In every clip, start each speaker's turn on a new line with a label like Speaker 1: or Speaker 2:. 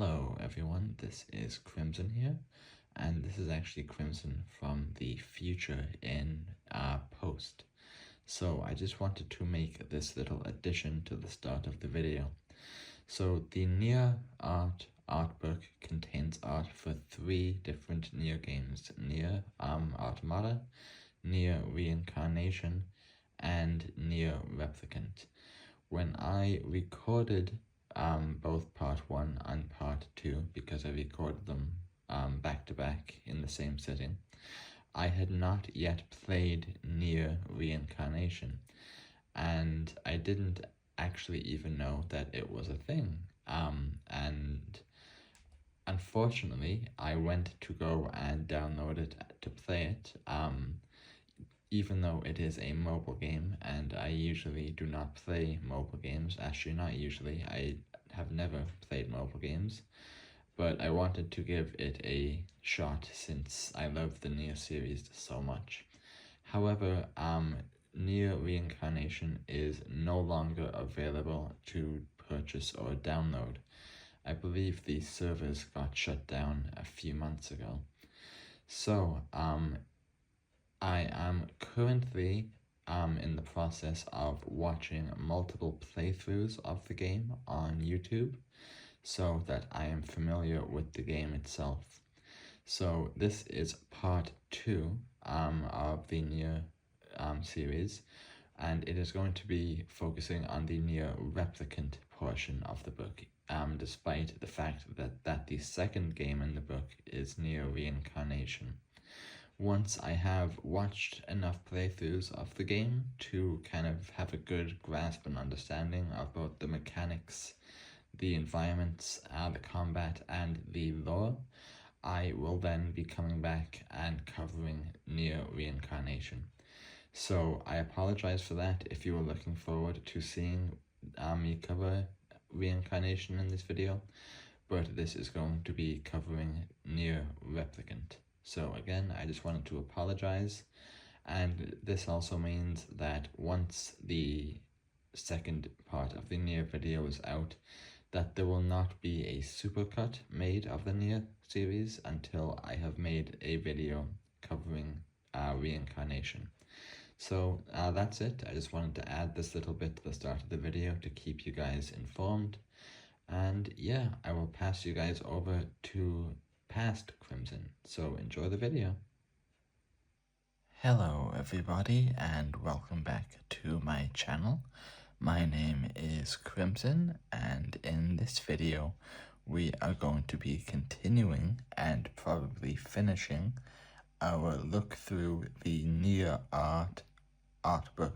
Speaker 1: Hello everyone, this is Crimson here, and this is actually Crimson from the future in post. So I just wanted to make this little addition to the start of the video. So the Nier Artbook contains art for 3 different Nier games: Nier Automata, Nier Reincarnation, and Nier Replicant. When I recorded both part 1 and part 2, because I recorded them back to back in the same sitting, I had not yet played Nier Reincarnation, and I didn't actually even know that it was a thing. And unfortunately, I went to go and download it to play it, even though it is a mobile game, and I usually do not play mobile games. Actually, not usually. I have never played mobile games, but I wanted to give it a shot since I love the Nier series so much. However, Nier Reincarnation is no longer available to purchase or download. I believe the servers got shut down a few months ago. So, I am currently in the process of watching multiple playthroughs of the game on YouTube so that I am familiar with the game itself. So this is part 2 of the Nier series, and it is going to be focusing on the Nier Replicant portion of the book, despite the fact that the second game in the book is Nier Reincarnation. Once I have watched enough playthroughs of the game to kind of have a good grasp and understanding of both the mechanics, the environments, the combat, and the lore, I will then be coming back and covering Nier Reincarnation. So I apologize for that if you were looking forward to seeing me cover Reincarnation in this video, but this is going to be covering Nier Replicant. So again, I just wanted to apologize, and this also means that once the second part of the Nier video is out, that there will not be a supercut made of the Nier series until I have made a video covering Reincarnation. So that's it. I just wanted to add this little bit to the start of the video to keep you guys informed. And yeah, I will pass you guys over to past Crimson, so enjoy the video. Hello everybody, and welcome back to my channel. My name is Crimson, and in this video we are going to be continuing and probably finishing our look through the Nier Artbook.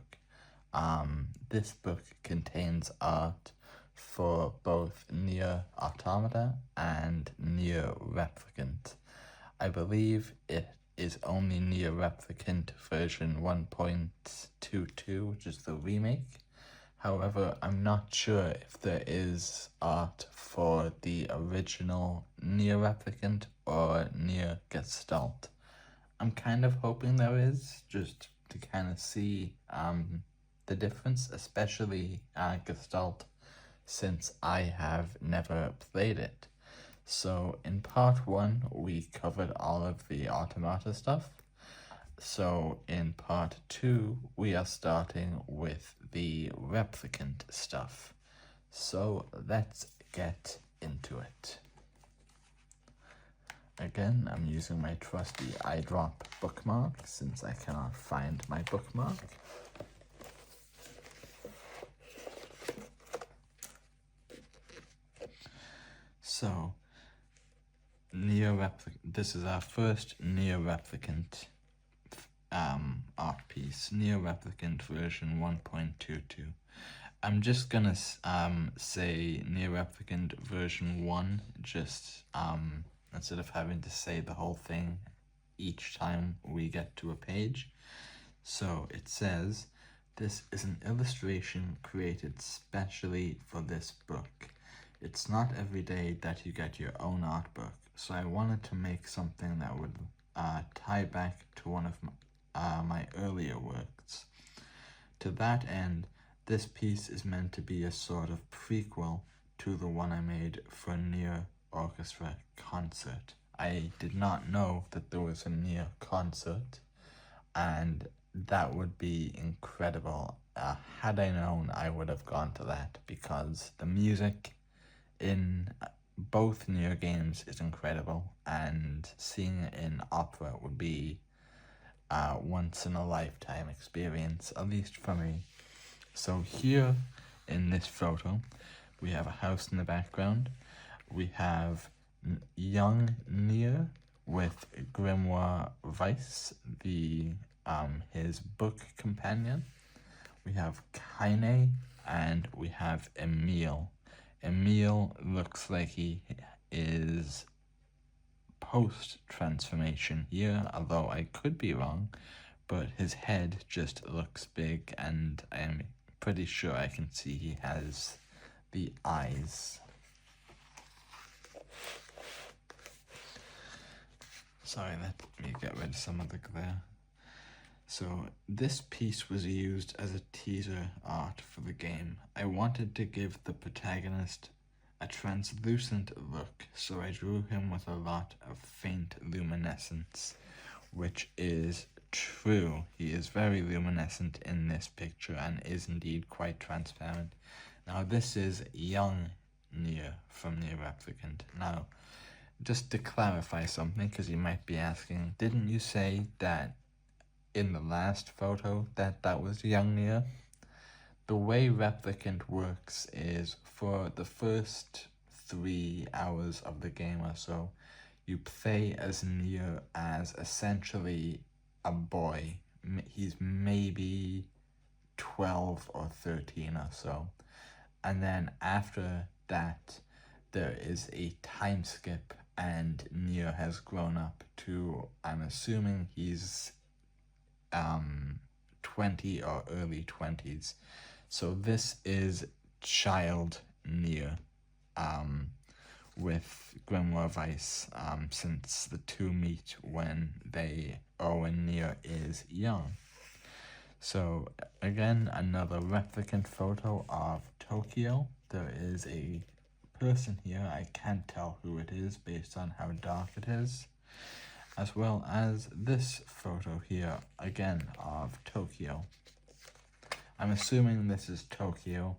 Speaker 1: This book contains art for both Nier Automata and Nier Replicant. I believe it is only Nier Replicant version 1.22, which is the remake. However, I'm not sure if there is art for the original Nier Replicant or Nier Gestalt. I'm kind of hoping there is, just to kind of see the difference, especially Gestalt, since I have never played it. So in part 1 we covered all of the Automata stuff. So in part 2 we are starting with the Replicant stuff. So let's get into it. Again, I'm using my trusty eyedrop bookmark since I cannot find my bookmark. So, this is our first Nier Replicant art piece, Nier Replicant version 1.22. I'm just gonna say Nier Replicant version 1, just instead of having to say the whole thing each time we get to a page. So it says, "This is an illustration created specially for this book. It's not every day that you get your own art book, so I wanted to make something that would tie back to one of my earlier works. To that end, this piece is meant to be a sort of prequel to the one I made for Nier orchestra concert. I did not know that there was a Nier concert, and that would be incredible. Had I known, I would have gone to that, because the music in both Nier games is incredible, and seeing it in opera would be a once in a lifetime experience, at least for me. So here in this photo, we have a house in the background. We have young Nier with Grimoire Weiss, his book companion. We have Kaine, and we have Emil. Emil looks like he is post-transformation here, although I could be wrong, but his head just looks big, and I'm pretty sure I can see he has the eyes. Sorry, let me get rid of some of the glare. So this piece was used as a teaser art for the game. I wanted to give the protagonist a translucent look, so I drew him with a lot of faint luminescence, which is true. He is very luminescent in this picture and is indeed quite transparent. Now this is young Nier from Nier Replicant. Now, just to clarify something, because you might be asking, didn't you say that in the last photo that was young Nier? The way Replicant works is, for the first 3 hours of the game or so, you play as Nier as essentially a boy. He's maybe 12 or 13 or so. And then after that, there is a time skip, and Nier has grown up to, I'm assuming he's 20 or early 20s. So this is child Nier with Grimoire Weiss, since the two meet when Nier is young. So again, another replicant photo of Tokyo. There is a person here, I can't tell who it is based on how dark it is, as well as this photo here, again, of Tokyo. I'm assuming this is Tokyo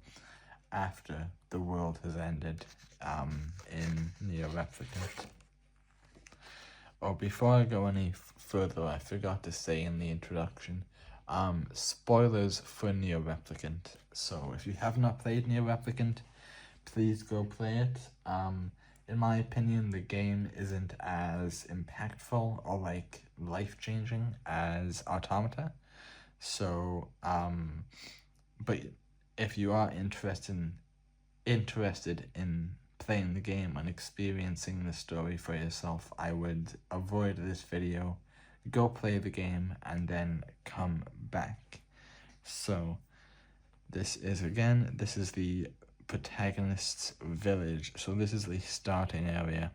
Speaker 1: after the world has ended in Nier Replicant. Oh, before I go any further, I forgot to say in the introduction, spoilers for Nier Replicant. So if you have not played Nier Replicant, please go play it. In my opinion, the game isn't as impactful or like life-changing as Automata. So, but if you are interested in playing the game and experiencing the story for yourself, I would avoid this video, go play the game, and then come back. So, this is the protagonist's village. So this is the starting area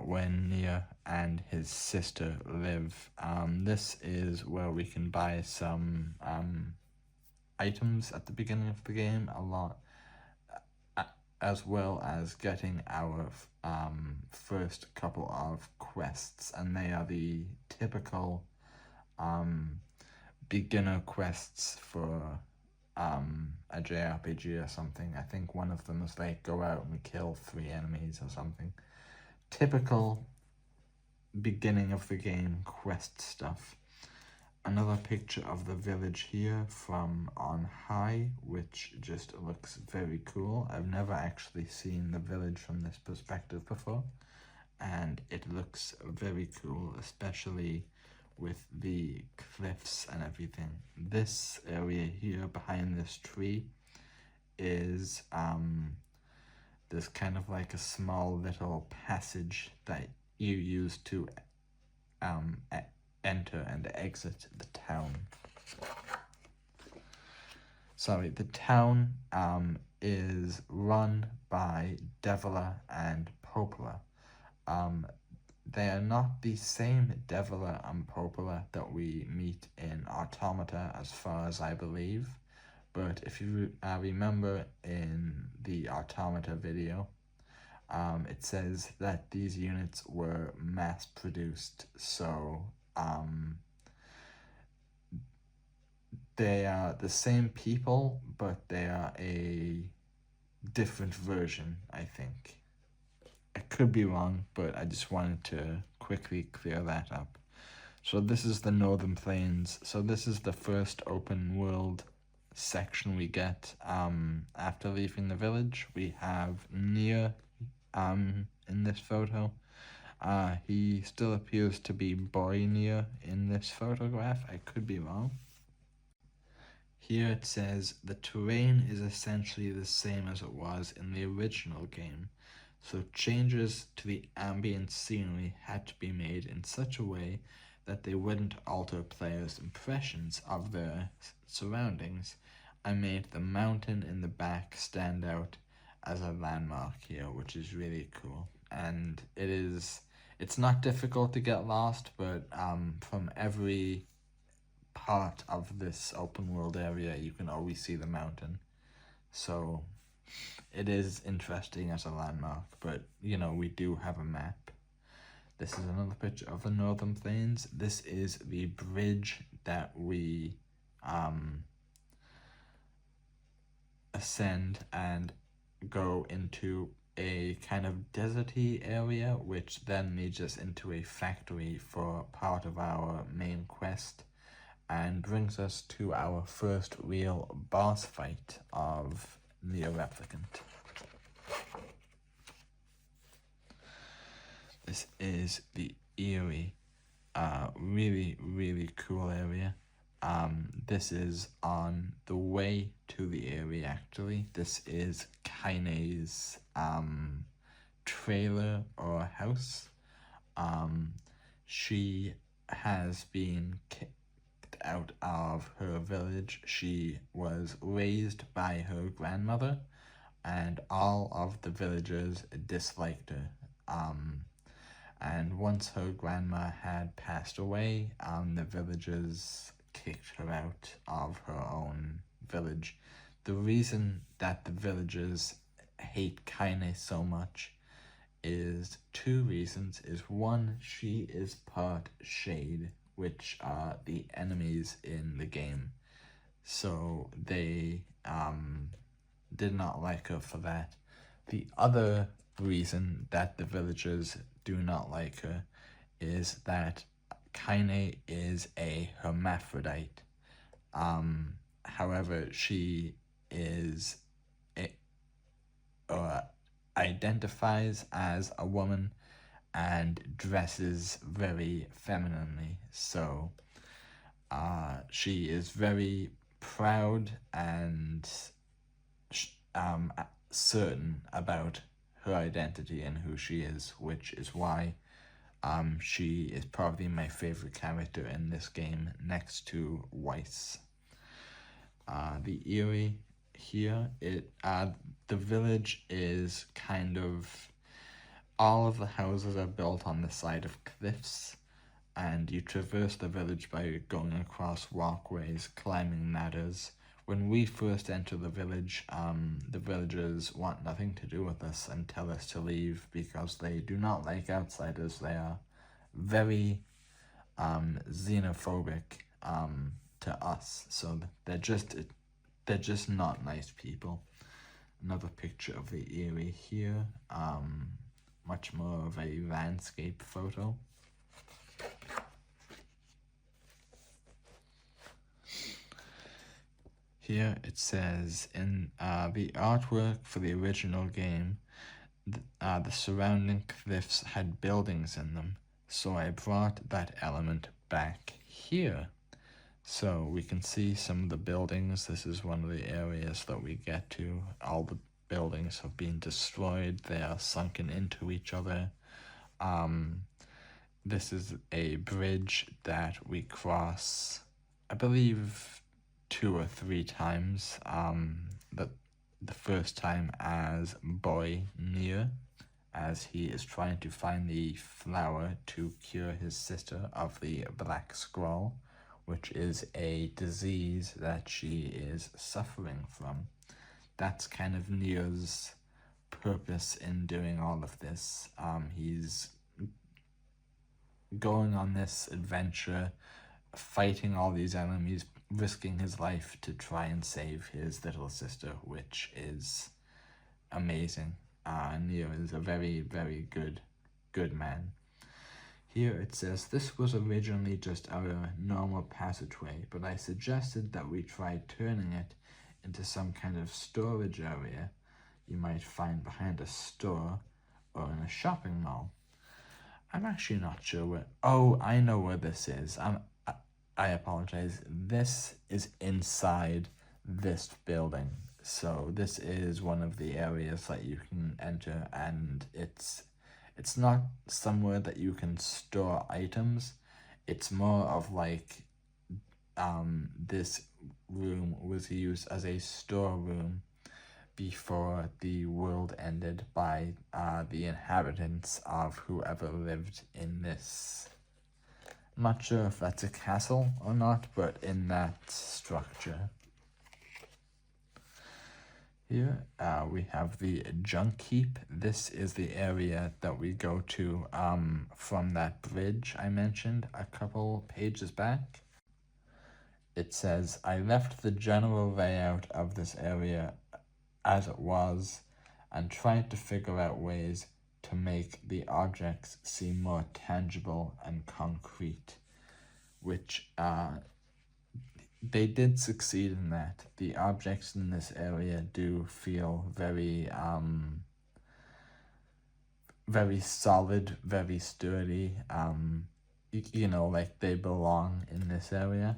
Speaker 1: when Nier and his sister live. This is where we can buy some items at the beginning of the game, a lot, as well as getting our first couple of quests, and they are the typical beginner quests for a JRPG or something. I think one of them is like go out and kill 3 enemies or something. Typical beginning of the game quest stuff. Another picture of the village here from on high, which just looks very cool. I've never actually seen the village from this perspective before, and it looks very cool, especially with the cliffs and everything. This area here behind this tree is there's kind of like a small little passage that you use to enter and exit the town. Sorry, the town is run by Deviler and Popola. They are not the same Deviler and Popola that we meet in Automata, as far as I believe, but if you remember in the Automata video, It says that these units were mass produced, so they are the same people, but they are a different version, I think. I could be wrong, but I just wanted to quickly clear that up. So this is the Northern Plains. So this is the first open world section we get after leaving the village. We have Nier in this photo. He still appears to be boy Nier in this photograph. I could be wrong. Here it says the terrain is essentially the same as it was in the original game, so changes to the ambient scenery had to be made in such a way that they wouldn't alter players' impressions of their surroundings. I made the mountain in the back stand out as a landmark here, which is really cool. And it's not difficult to get lost, but from every part of this open world area you can always see the mountain, so it is interesting as a landmark. But we do have a map. This is another picture of the Northern Plains. This is the bridge that we ascend and go into a kind of deserty area, which then leads us into a factory for part of our main quest, and brings us to our first real boss fight of Nier Replicant. This is the Eerie, really, really cool area. This is on the way to the Eerie, actually. This is Kaine's trailer or house. She has been kicked out of her village. She was raised by her grandmother, and all of the villagers disliked her. And once her grandma had passed away, the villagers kicked her out of her own village. The reason that the villagers hate Kaine so much is two reasons. One, she is part Shade, which are the enemies in the game. So they did not like her for that. The other reason that the villagers do not like her is that Kaine is a hermaphrodite. However, she is identifies as a woman and dresses very femininely. So she is very proud and certain about her identity and who she is, which is why she is probably my favorite character in this game, next to Weiss. The Eerie here, the village is kind of, all of the houses are built on the side of cliffs, and you traverse the village by going across walkways, climbing ladders. When we first enter the village, the villagers want nothing to do with us and tell us to leave because they do not like outsiders. They are very xenophobic to us, so they're just not nice people. Another picture of the Eerie here, much more of a landscape photo. Here it says, in the artwork for the original game, the surrounding cliffs had buildings in them, so I brought that element back here. So we can see some of the buildings. This is one of the areas that we get to. All the buildings have been destroyed. They are sunken into each other. This is a bridge that we cross, I believe, 2 or 3 times. But the first time as boy Nier, as he is trying to find the flower to cure his sister of the Black Scroll, which is a disease that she is suffering from. That's kind of Nier's purpose in doing all of this. He's going on this adventure, fighting all these enemies, risking his life to try and save his little sister, which is amazing. Nier is a very, very good man. Here it says, this was originally just our normal passageway, but I suggested that we try turning it into some kind of storage area you might find behind a store or in a shopping mall. I'm actually not sure where... Oh, I know where this is. I apologize. This is inside this building. So this is one of the areas that you can enter, and it's not somewhere that you can store items. It's more of like this room was used as a storeroom before the world ended by the inhabitants of whoever lived in this. I'm not sure if that's a castle or not, but in that structure. Here we have the junk heap. This is the area that we go to from that bridge I mentioned a couple pages back. It says, I left the general layout of this area as it was and tried to figure out ways to make the objects seem more tangible and concrete, which they did succeed in that. The objects in this area do feel very very solid, very sturdy, you know, like they belong in this area,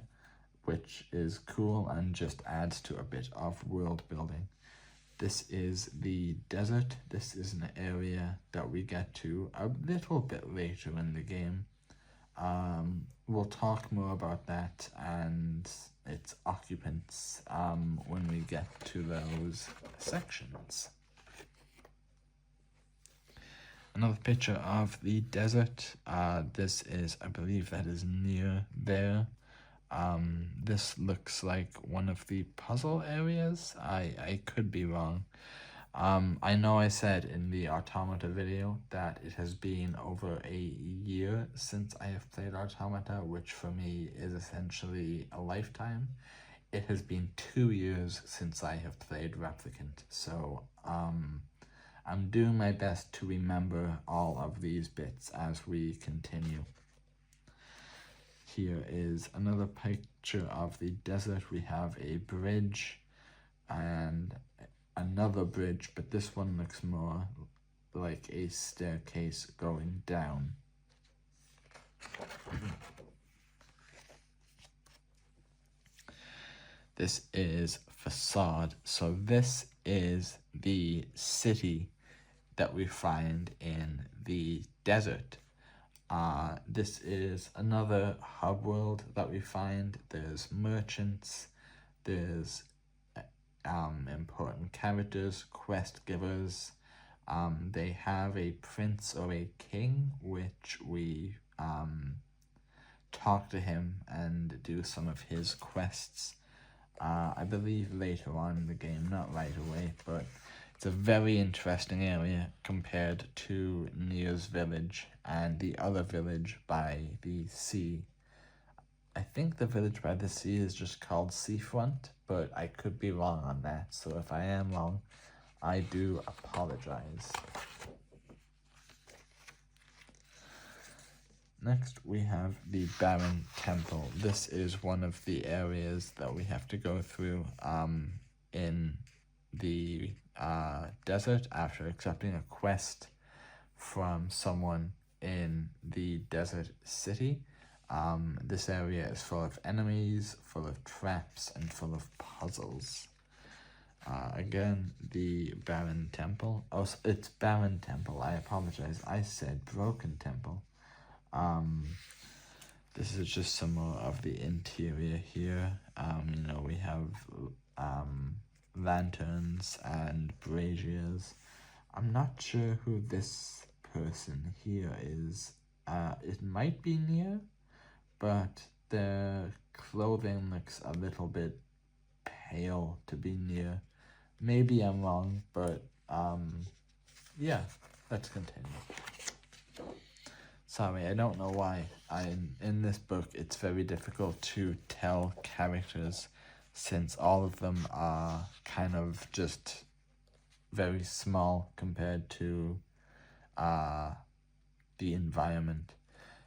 Speaker 1: which is cool and just adds to a bit of world building. This is the desert. This is an area that we get to a little bit later in the game. We'll talk more about that and its occupants when we get to those sections. Another picture of the desert. This is, I believe that is near there. This looks like one of the puzzle areas. I could be wrong. I know I said in the Automata video that it has been over a year since I have played Automata, which for me is essentially a lifetime. It has been 2 years since I have played Replicant, so I'm doing my best to remember all of these bits as we continue. Here is another picture of the desert. We have a bridge and another bridge, but this one looks more like a staircase going down. This is facade. So this is the city that we find in the desert. This is another hub world that we find. There's merchants, there's important characters, quest givers. They have a prince or a king, which we talk to him and do some of his quests. I believe later on in the game, not right away, but it's a very interesting area compared to Nier's village and the other village by the sea. I think the village by the sea is just called Seafront, but I could be wrong on that, so if I am wrong, I do apologize. Next, we have the Barren Temple. This is one of the areas that we have to go through in the desert after accepting a quest from someone in the desert city. This area is full of enemies, full of traps, and full of puzzles. Again, the Barren Temple. Oh, it's Barren Temple. I apologize. I said Broken Temple. This is just some more of the interior here. You know, we have lanterns and braziers. I'm not sure who this person here is. It might be Nier, but their clothing looks a little bit pale to be Nier. Maybe I'm wrong, but yeah, let's continue. Sorry, I don't know why. In this book, it's very difficult to tell characters since all of them are kind of just very small compared to the environment.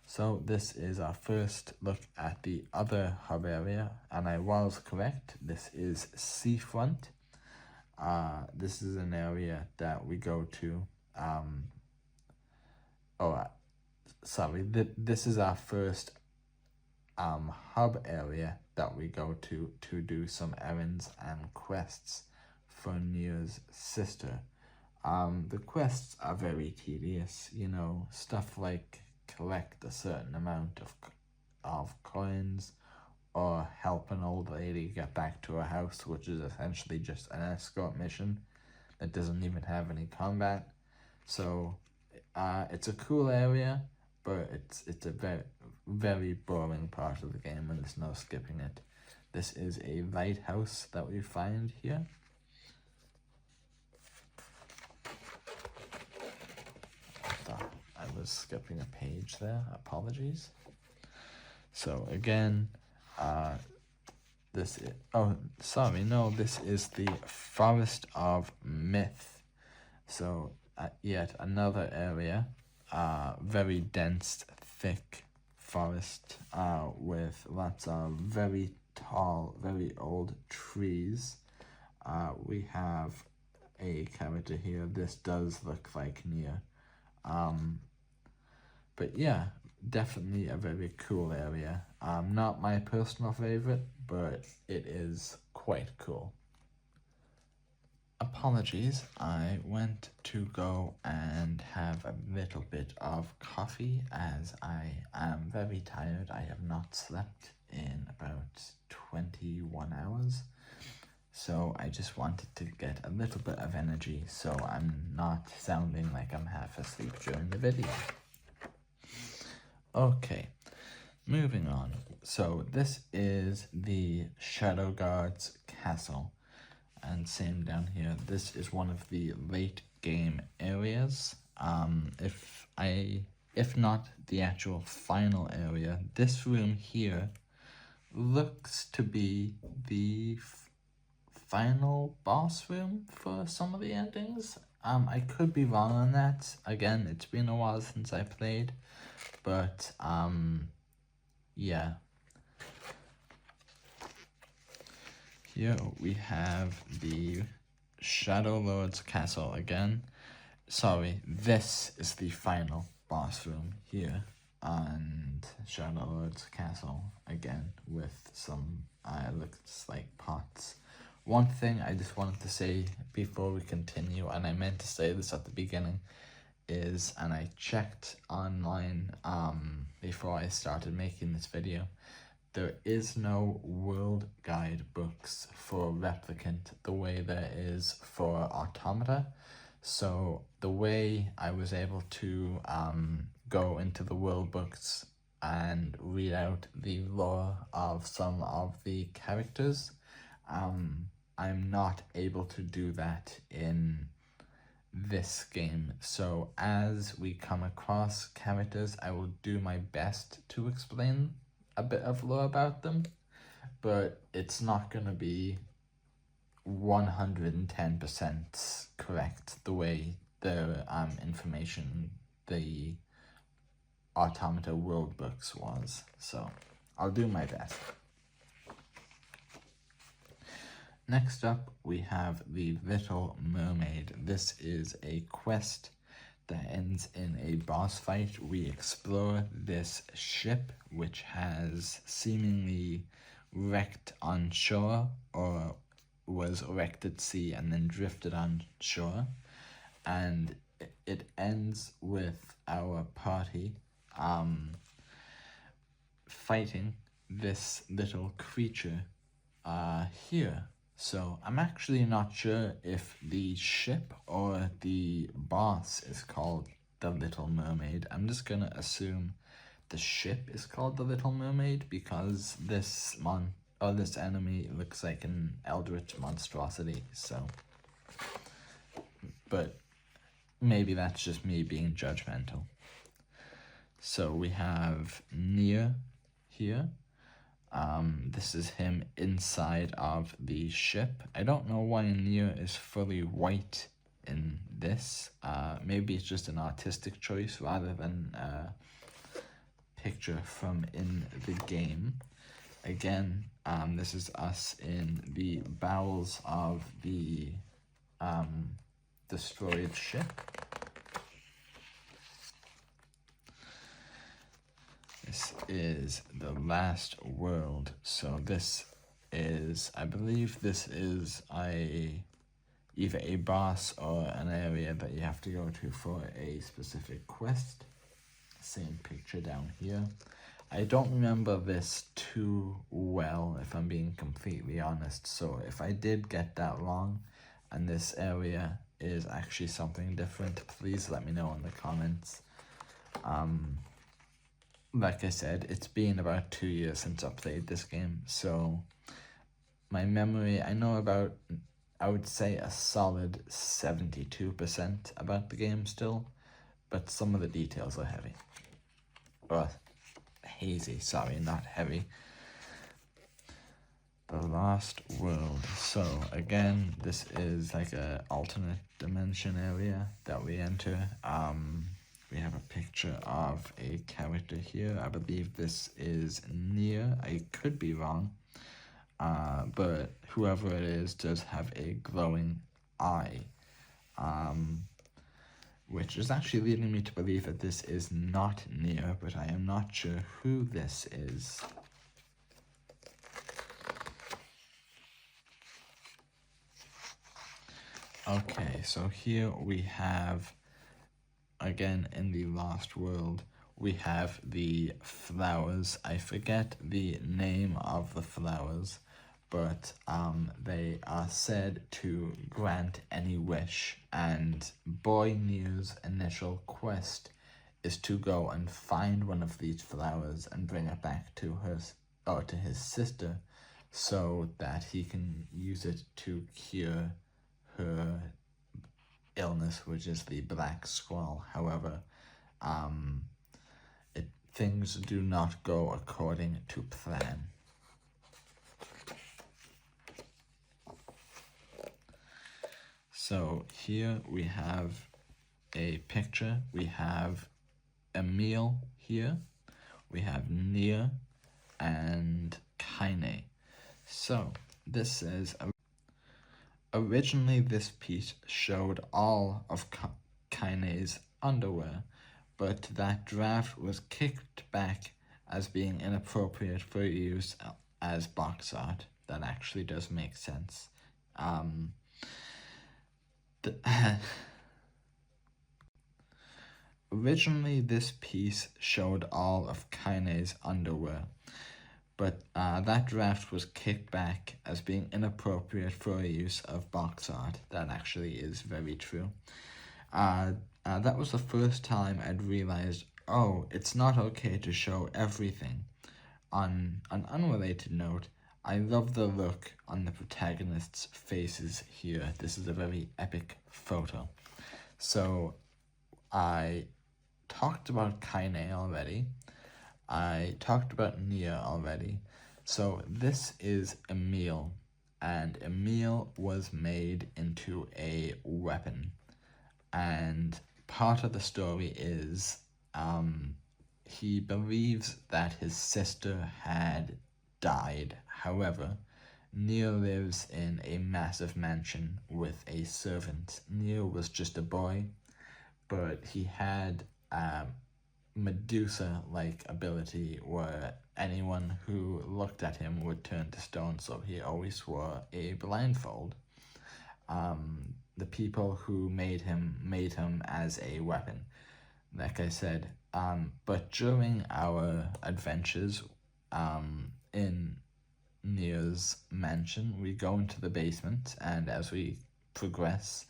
Speaker 1: So this is our first look at the other hub area, and I was correct. This is Seafront. This is an area that we go to. This is our first hub area that we go to do some errands and quests for Nier's sister. The quests are very tedious, you know, stuff like collect a certain amount of coins, or help an old lady get back to her house, which is essentially just an escort mission that doesn't even have any combat. So it's a cool area, but it's a very, very boring part of the game, and there's no skipping it. This is a lighthouse that we find here. I was skipping a page there, apologies. So again, this is the Forest of Myth. So yet another area, very dense, thick forest with lots of very tall, very old trees. We have a character here. This does look like Nier. But yeah, definitely a very cool area. Not my personal favorite, but it is quite cool. Apologies, I went to go and have a little bit of coffee as I am very tired. I have not slept in about 21 hours. So I just wanted to get a little bit of energy so I'm not sounding like I'm half asleep during the video. Okay, moving on. So this is the Shadow Guard's castle. And same down here, this is one of the late game areas. If not the actual final area, this room here looks to be the final boss room for some of the endings. I could be wrong on that. Again, it's been a while since I played, but yeah. Here we have the Shadow Lord's castle again. Sorry, this is the final boss room here, and Shadow Lord's castle again with some looks like pots. One thing I just wanted to say before we continue, and I meant to say this at the beginning, is, and I checked online before I started making this video, there is no world guide books for Replicant the way there is for Automata. So the way I was able to go into the world books and read out the lore of some of the characters, I'm not able to do that in this game. So as we come across characters, I will do my best to explain a bit of lore about them, but it's not going to be 110% correct the way the information the Automata world books was. So I'll do my best. Next up, we have the Little Mermaid. This is a quest that ends in a boss fight. We explore this ship, which has seemingly wrecked on shore, or was wrecked at sea and then drifted on shore. And it ends with our party fighting this little creature here. So I'm actually not sure if the ship or the boss is called the Little Mermaid. I'm just gonna assume the ship is called the Little Mermaid because this enemy looks like an eldritch monstrosity. So, but maybe that's just me being judgmental. So we have Nier here. This is him inside of the ship. I don't know why Nier is fully white in this. Maybe it's just an artistic choice rather than a picture from in the game. Again, this is us in the bowels of the destroyed ship. This is the last world. So this is, I believe this is either a boss or an area that you have to go to for a specific quest. Same picture down here. I don't remember this too well, if I'm being completely honest. So if I did get that wrong and this area is actually something different, please let me know in the comments. Like I said, it's been about 2 years since I played this game, so my memory, I know about, I would say a solid 72% about the game still, but some of the details are heavy. Or hazy, sorry, not heavy. The Last World. So again, this is like a alternate dimension area that we enter. We have a picture of a character here. I believe this is Nier. I could be wrong. But whoever it is does have a glowing eye. Which is actually leading me to believe that this is not Nier, but I am not sure who this is. Okay, so here we have, again, in the Lost World, we have the flowers. I forget the name of the flowers, but they are said to grant any wish, and Boy Nier's initial quest is to go and find one of these flowers and bring it back to to his sister, so that he can use it to cure her illness, which is the Black Squall. However, things do not go according to plan. So here we have a picture. We have Emil here. We have Nier and Kaine. So this is originally this piece showed all of Kaine's underwear, but that draft was kicked back as being inappropriate for use as box art. That actually does make sense. Originally, this piece showed all of Kaine's underwear, but that draft was kicked back as being inappropriate for use of box art. That actually is very true. That was the first time I'd realized, oh, it's not okay to show everything. On an unrelated note, I love the look on the protagonists' faces here. This is a very epic photo. So I talked about Kaine already. I talked about Nier already. So this is Emil, and Emil was made into a weapon. And part of the story is he believes that his sister had died. However, Nier lives in a massive mansion with a servant. Nier was just a boy, but he had Medusa-like ability where anyone who looked at him would turn to stone, so he always wore a blindfold. The people who made him as a weapon, like I said. But during our adventures in Nier's mansion, we go into the basement, and as we progress,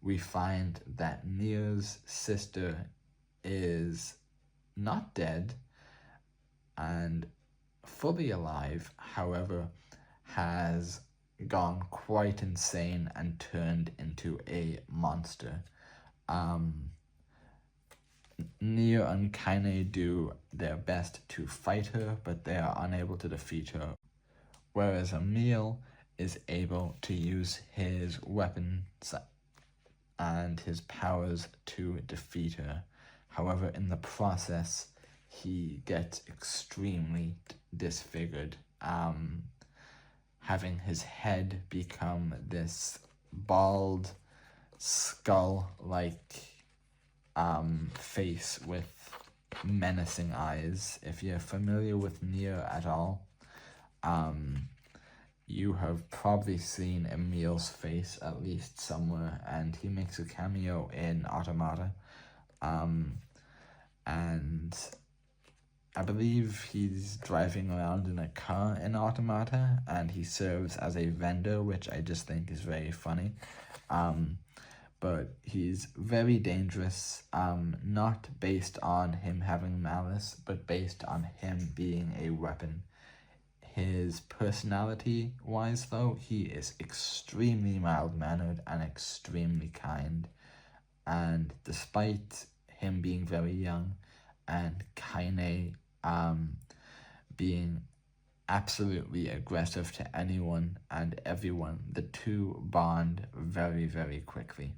Speaker 1: we find that Nier's sister is not dead and fully alive, however, has gone quite insane and turned into a monster. Nier and Kaine do their best to fight her, but they are unable to defeat her, whereas Emil is able to use his weapons and his powers to defeat her. However, in the process, he gets extremely disfigured, having his head become this bald, skull-like face with menacing eyes. If you're familiar with Nier at all, you have probably seen Emil's face at least somewhere, and he makes a cameo in Automata. And I believe he's driving around in a car in Automata, and he serves as a vendor, which I just think is very funny. But he's very dangerous, not based on him having malice, but based on him being a weapon. His personality-wise, though, he is extremely mild-mannered and extremely kind. And despite him being very young and Kaine being absolutely aggressive to anyone and everyone, the two bond very, very quickly.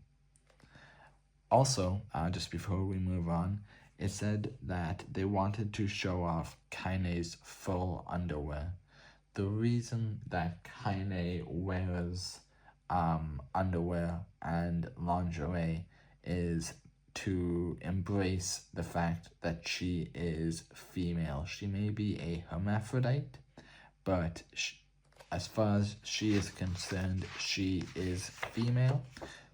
Speaker 1: Also, just before we move on, it said that they wanted to show off Kaine's full underwear. The reason that Kaine wears underwear and lingerie is to embrace the fact that she is female. She may be a hermaphrodite, but as far as she is concerned, she is female.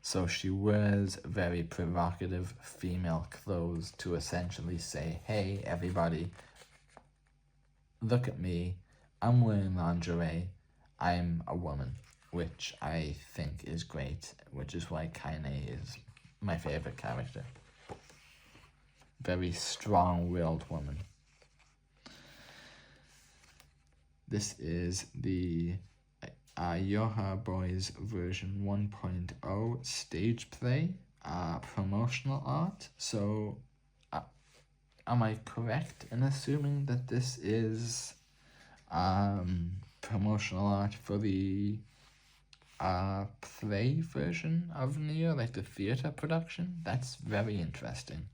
Speaker 1: So she wears very provocative female clothes to essentially say, hey, everybody, look at me. I'm wearing lingerie. I'm a woman, which I think is great, which is why Kaine is my favorite character. Very strong-willed woman. This is the Yoha Boys version 1.0 stage play promotional art. So am I correct in assuming that this is promotional art for the play version of Nier, like the theater production? That's very interesting.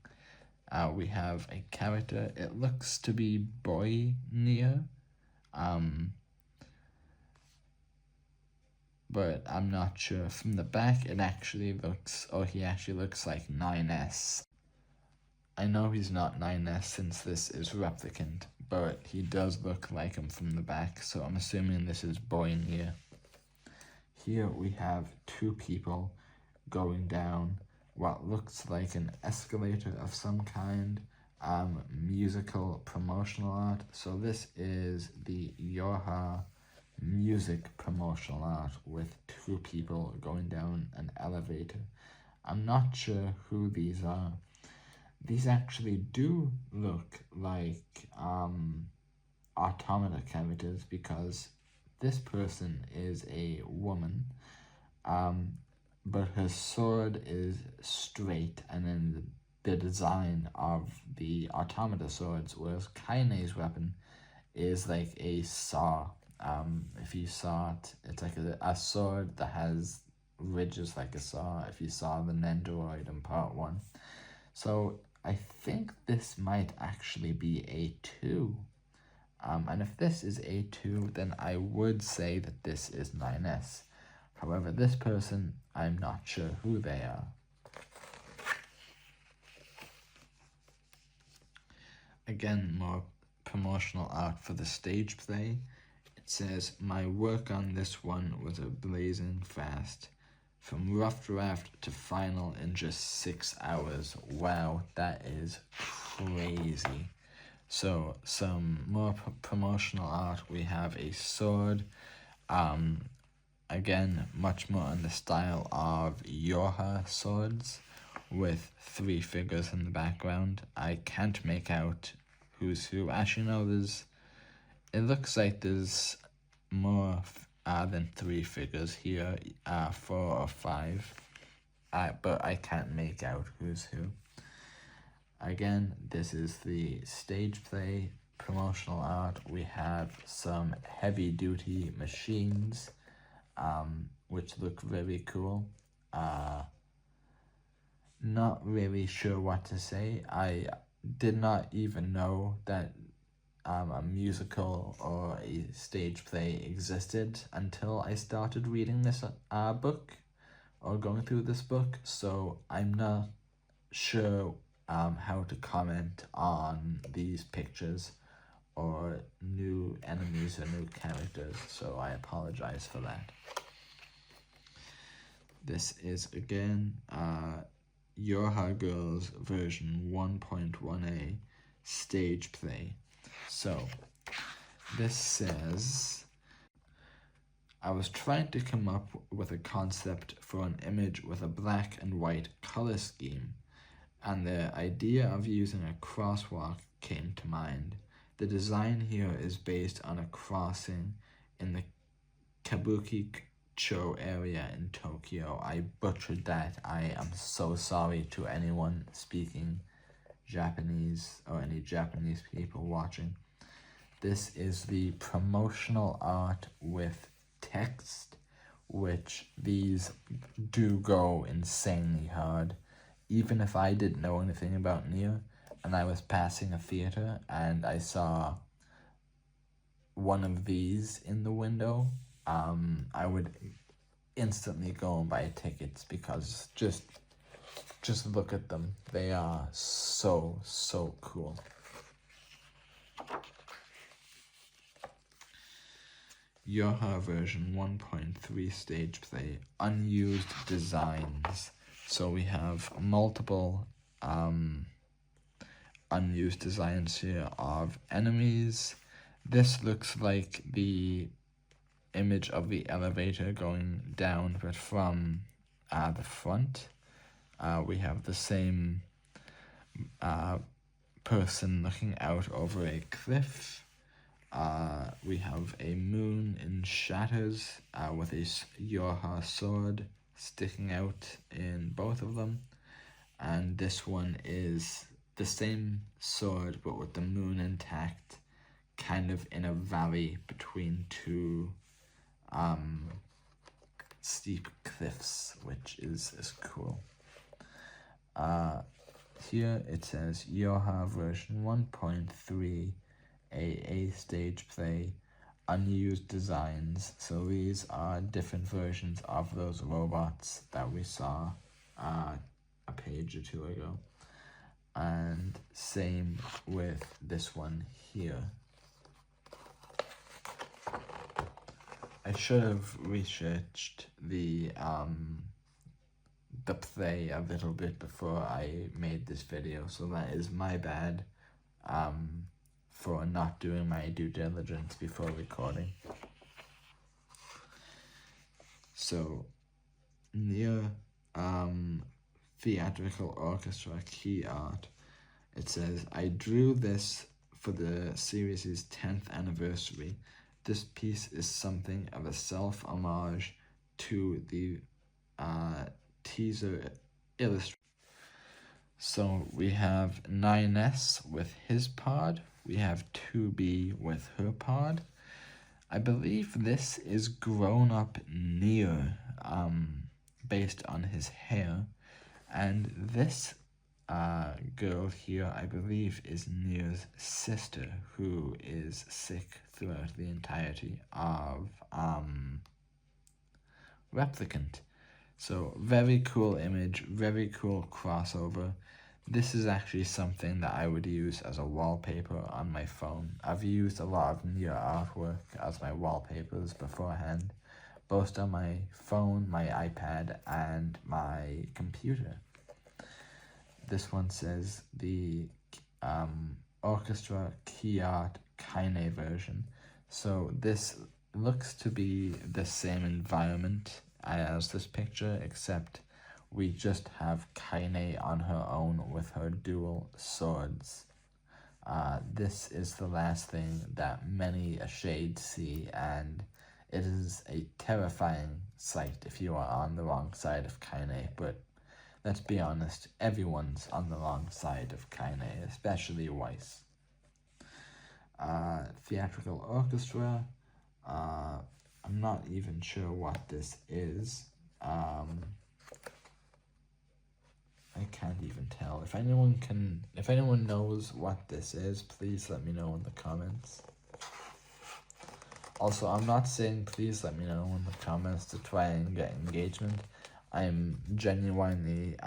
Speaker 1: We have a character, it looks to be boy Nier, but I'm not sure. From the back, it actually looks, he actually looks like 9S. I know he's not 9S since this is Replicant, but he does look like him from the back, so I'm assuming this is boy Nier. Here we have two people going down what looks like an escalator of some kind, musical promotional art. So this is the Yoha music promotional art with two people going down an elevator. I'm not sure who these are. These actually do look like Automata characters because this person is a woman, but her sword is straight, and then the design of the Automata swords, whereas Kaine's weapon is like a saw. If you saw it, it's like a sword that has ridges like a saw, if you saw the Nendoroid in part 1. So I think this might actually be A2. And if this is A2, then I would say that this is 9S. However, this person, I'm not sure who they are. Again, more promotional art for the stage play. It says, my work on this one was a blazing fast. From rough draft to final in just 6 hours. Wow, that is crazy. So, some more promotional art. We have a sword. Again, much more in the style of Yoha swords with 3 figures in the background. I can't make out who's who. Actually, no, it looks like there's more than 3 figures here, 4 or 5. but I can't make out who's who. Again, this is the stage play promotional art. We have some heavy duty machines, which look very cool. Not really sure what to say. I did not even know that a musical or a stage play existed until I started reading this book or going through this book, so I'm not sure how to comment on these pictures or new enemies or new characters, so I apologize for that. This is again Yoha Girls version 1.1a stage play. So this says, I was trying to come up with a concept for an image with a black and white color scheme, and the idea of using a crosswalk came to mind. The design here is based on a crossing in the Kabukicho area in Tokyo. I butchered that. I am so sorry to anyone speaking Japanese or any Japanese people watching. This is the promotional art with text, which these do go insanely hard. Even if I didn't know anything about Nier and I was passing a theater and I saw one of these in the window, I would instantly go and buy tickets because just look at them. They are so cool. Yoha version 1.3 stage play, unused designs. So we have multiple unused designs here of enemies. This looks like the image of the elevator going down, but from the front. We have the same person looking out over a cliff. We have a moon in shatters with a Yoha sword sticking out in both of them. And this one is the same sword but with the moon intact, kind of in a valley between two steep cliffs, which is cool. Here it says Yoha version 1.3 a stage play, unused designs. So these are different versions of those robots that we saw a page or two ago. And same with this one here. I should have researched the play a little bit before I made this video, so that is my bad for not doing my due diligence before recording. So, Nier theatrical orchestra key art. It says, I drew this for the series' 10th anniversary. This piece is something of a self-homage to the teaser illustration. So we have 9S with his pod. We have 2B with her pod. I believe this is grown-up Nier, based on his hair. And this girl here, I believe, is Nier's sister, who is sick throughout the entirety of Replicant. So very cool image, very cool crossover. This is actually something that I would use as a wallpaper on my phone. I've used a lot of Nier artwork as my wallpapers beforehand, both on my phone, my iPad, and my computer. This one says the orchestra key art Kaine version. So this looks to be the same environment as this picture, except we just have Kaine on her own with her dual swords. This is the last thing that many a shade see, and it is a terrifying sight if you are on the wrong side of Kaine, but let's be honest, everyone's on the wrong side of Kaine, especially Weiss. Theatrical orchestra, I'm not even sure what this is. I can't even tell. If anyone knows what this is, please let me know in the comments. Also, I'm not saying please let me know in the comments to try and get engagement. I'm genuinely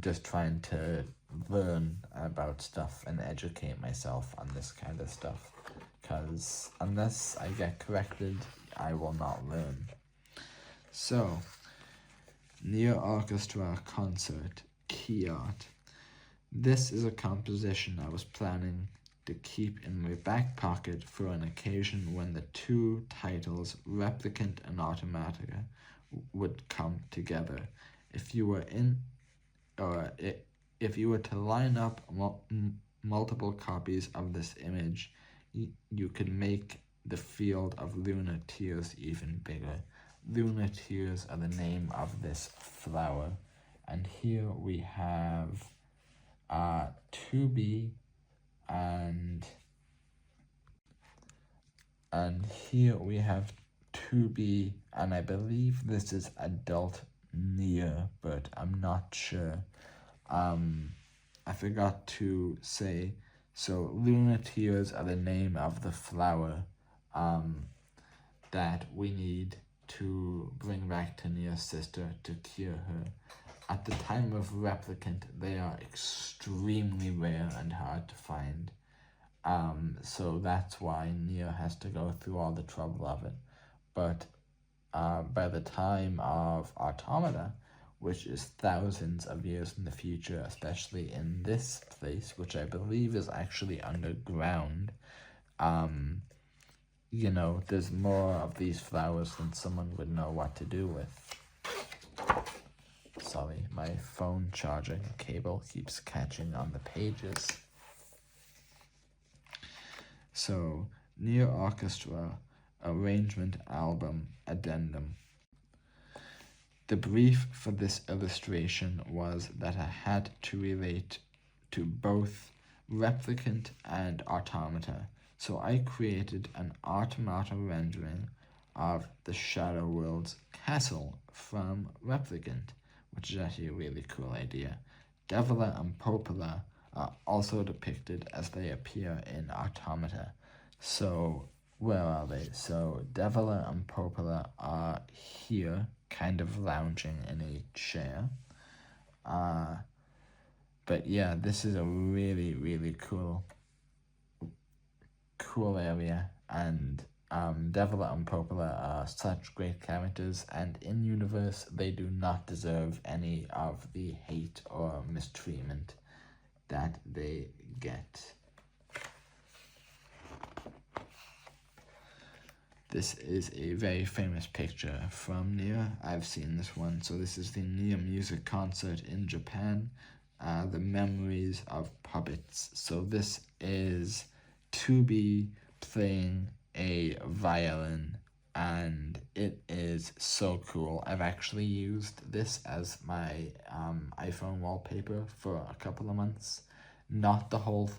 Speaker 1: just trying to learn about stuff and educate myself on this kind of stuff, because unless I get corrected, I will not learn. So, Nier Orchestra Concert, Key Art. This is a composition I was planning to keep in my back pocket for an occasion when the two titles, Replicant and Automatica, would come together. If you were to line up multiple copies of this image, you could make the field of lunar tears even bigger. Lunar tears are the name of this flower, and here we have 2B, and here we have 2B, and I believe this is adult Nier, but I'm not sure. I forgot to say, so lunar tears are the name of the flower that we need to bring back to Nier's sister to cure her. At the time of Replicant, they are extremely rare and hard to find. So that's why Nier has to go through all the trouble of it. But by the time of Automata, which is thousands of years in the future, especially in this place, which I believe is actually underground, there's more of these flowers than someone would know what to do with. Sorry, my phone charging cable keeps catching on the pages. So, Nier Orchestra Arrangement Album Addendum. The brief for this illustration was that I had to relate to both Replicant and Automata, so I created an Automata rendering of the Shadow World's castle from Replicant, which is actually a really cool idea. Devila and Popola are also depicted as they appear in Automata. So, where are they? So, Devila and Popola are here, kind of lounging in a chair. But yeah, this is a really, really cool area, and Devila and Popola are such great characters, and in universe they do not deserve any of the hate or mistreatment that they get. This is a very famous picture from Nier. I've seen this one. So this is the Nier music concert in Japan, the Memories of Puppets. So this is 2B playing a violin, and it is so cool. I've actually used this as my iPhone wallpaper for a couple of months. Not the whole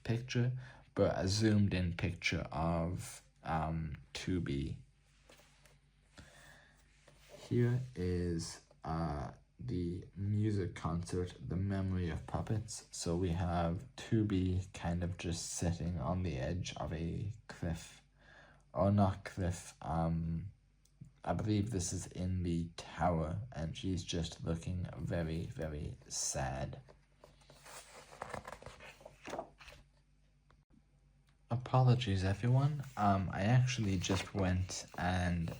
Speaker 1: picture, but a zoomed in picture of 2B. Here is the music concert, The Memory of Puppets. So we have 2B kind of just sitting on the edge of a cliff, or not cliff, I believe this is in the tower, and she's just looking very, very sad. Apologies everyone, I actually just went and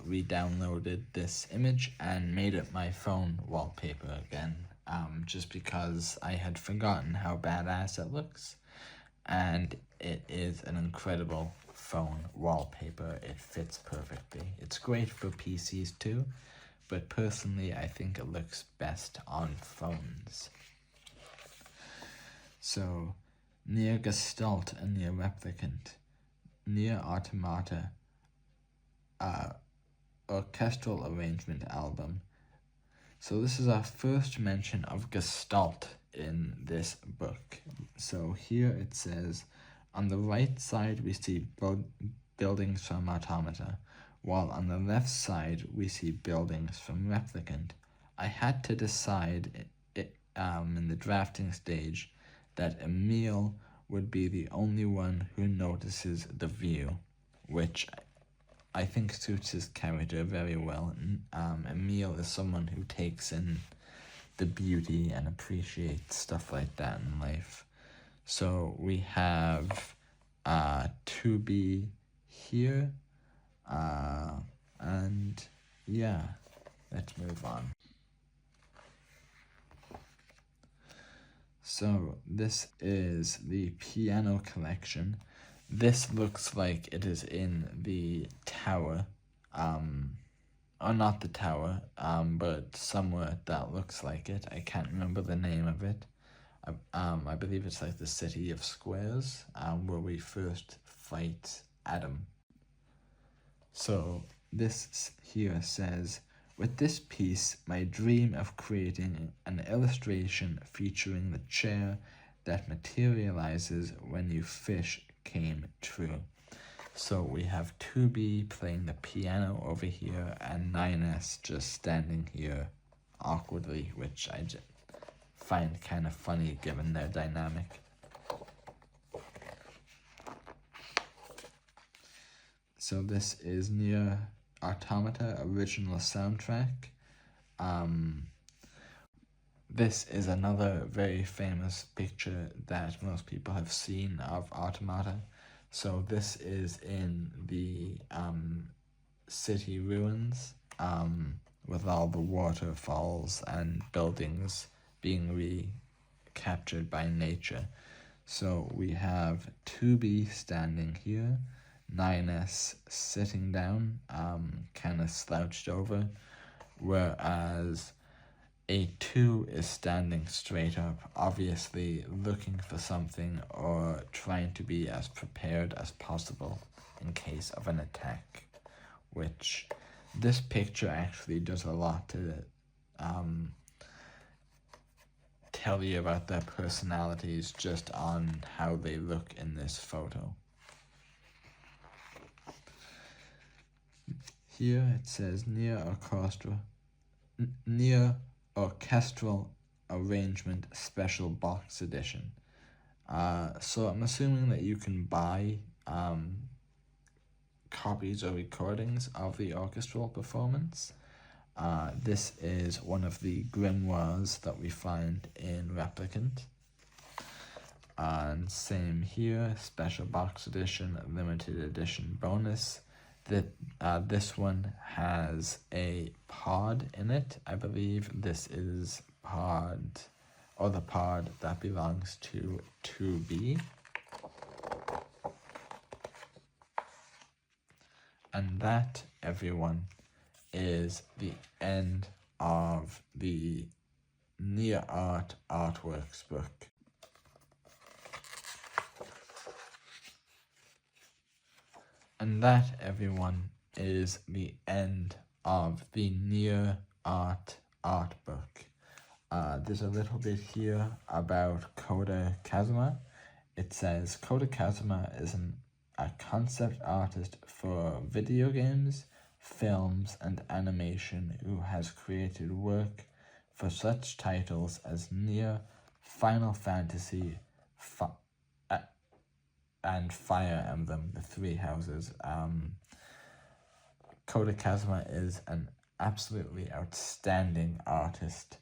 Speaker 1: re-downloaded this image and made it my phone wallpaper again, just because I had forgotten how badass it looks, and it is an incredible phone wallpaper. It fits perfectly. It's great for PCs too, but personally I think it looks best on phones. So, Nier Gestalt and Nier Replicant, Nier Automata, orchestral arrangement album. So this is our first mention of Gestalt in this book. So here it says, on the right side we see buildings from Automata, while on the left side we see buildings from Replicant. I had to decide in the drafting stage that Emil would be the only one who notices the view, which I think suits his character very well. Emil is someone who takes in the beauty and appreciates stuff like that in life. So we have 2B here, and yeah, let's move on. So this is the piano collection. This looks like it is in the tower, or not the tower, but somewhere that looks like it. I can't remember the name of it. I believe it's like the City of Squares, where we first fight Adam. So this here says, with this piece, my dream of creating an illustration featuring the chair that materializes when you fish came true. So we have 2B playing the piano over here and 9S just standing here awkwardly, which I just find kind of funny given their dynamic. So this is Nier Automata original soundtrack. This is another very famous picture that most people have seen of Automata. So this is in the city ruins, with all the waterfalls and buildings being recaptured by nature. So we have 2B standing here, 9S sitting down, kind of slouched over, whereas A2 is standing straight up, obviously looking for something or trying to be as prepared as possible in case of an attack, which this picture actually does a lot to tell you about their personalities just on how they look in this photo. Here it says Nier Orchestral Arrangement Special Box Edition. So I'm assuming that you can buy copies or recordings of the orchestral performance. This is one of the grimoires that we find in Replicant. And same here, special box edition, limited edition bonus. This one has a pod in it. I believe this is the pod that belongs to 2B. And that, everyone, is the end of the Nier Artworks book. And that, everyone, is the end of the Nier art book. There's a little bit here about Koda Kazuma. It says, Koda Kazuma is a concept artist for video games, films, and animation who has created work for such titles as Nier, Final Fantasy, and Fire Emblem, the Three Houses. Koda Kazuma is an absolutely outstanding artist.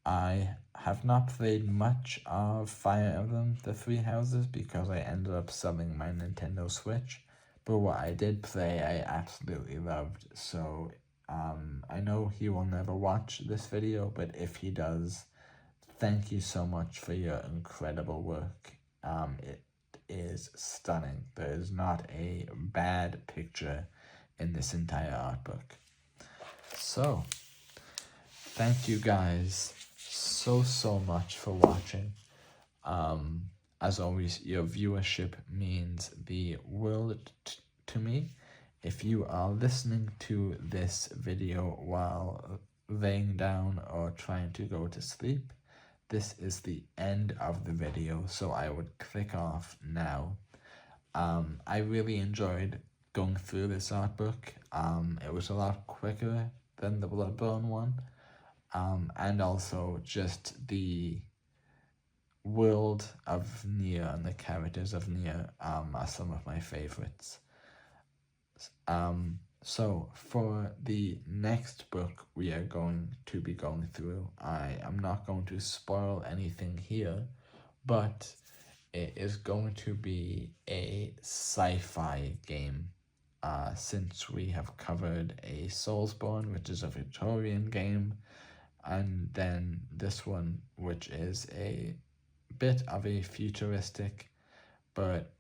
Speaker 1: I have not played much of Fire Emblem, the Three Houses, because I ended up selling my Nintendo Switch, but what I did play I absolutely loved, so I know he will never watch this video, but if he does, thank you so much for your incredible work. It is stunning. There is not a bad picture in this entire art book. So, thank you guys so much for watching. As always, your viewership means the world to me, if you are listening to this video while laying down or trying to go to sleep, this is the end of the video, so I would click off now. I really enjoyed going through this art book. It was a lot quicker than the Bloodborne one, and also just the world of Nier and the characters of Nier are some of my favorites. So for the next book we are going to be going through, I am not going to spoil anything here, but it is going to be a sci-fi game. Since we have covered a Soulsborne, which is a Victorian game, and then this one, which is a bit of a futuristic, but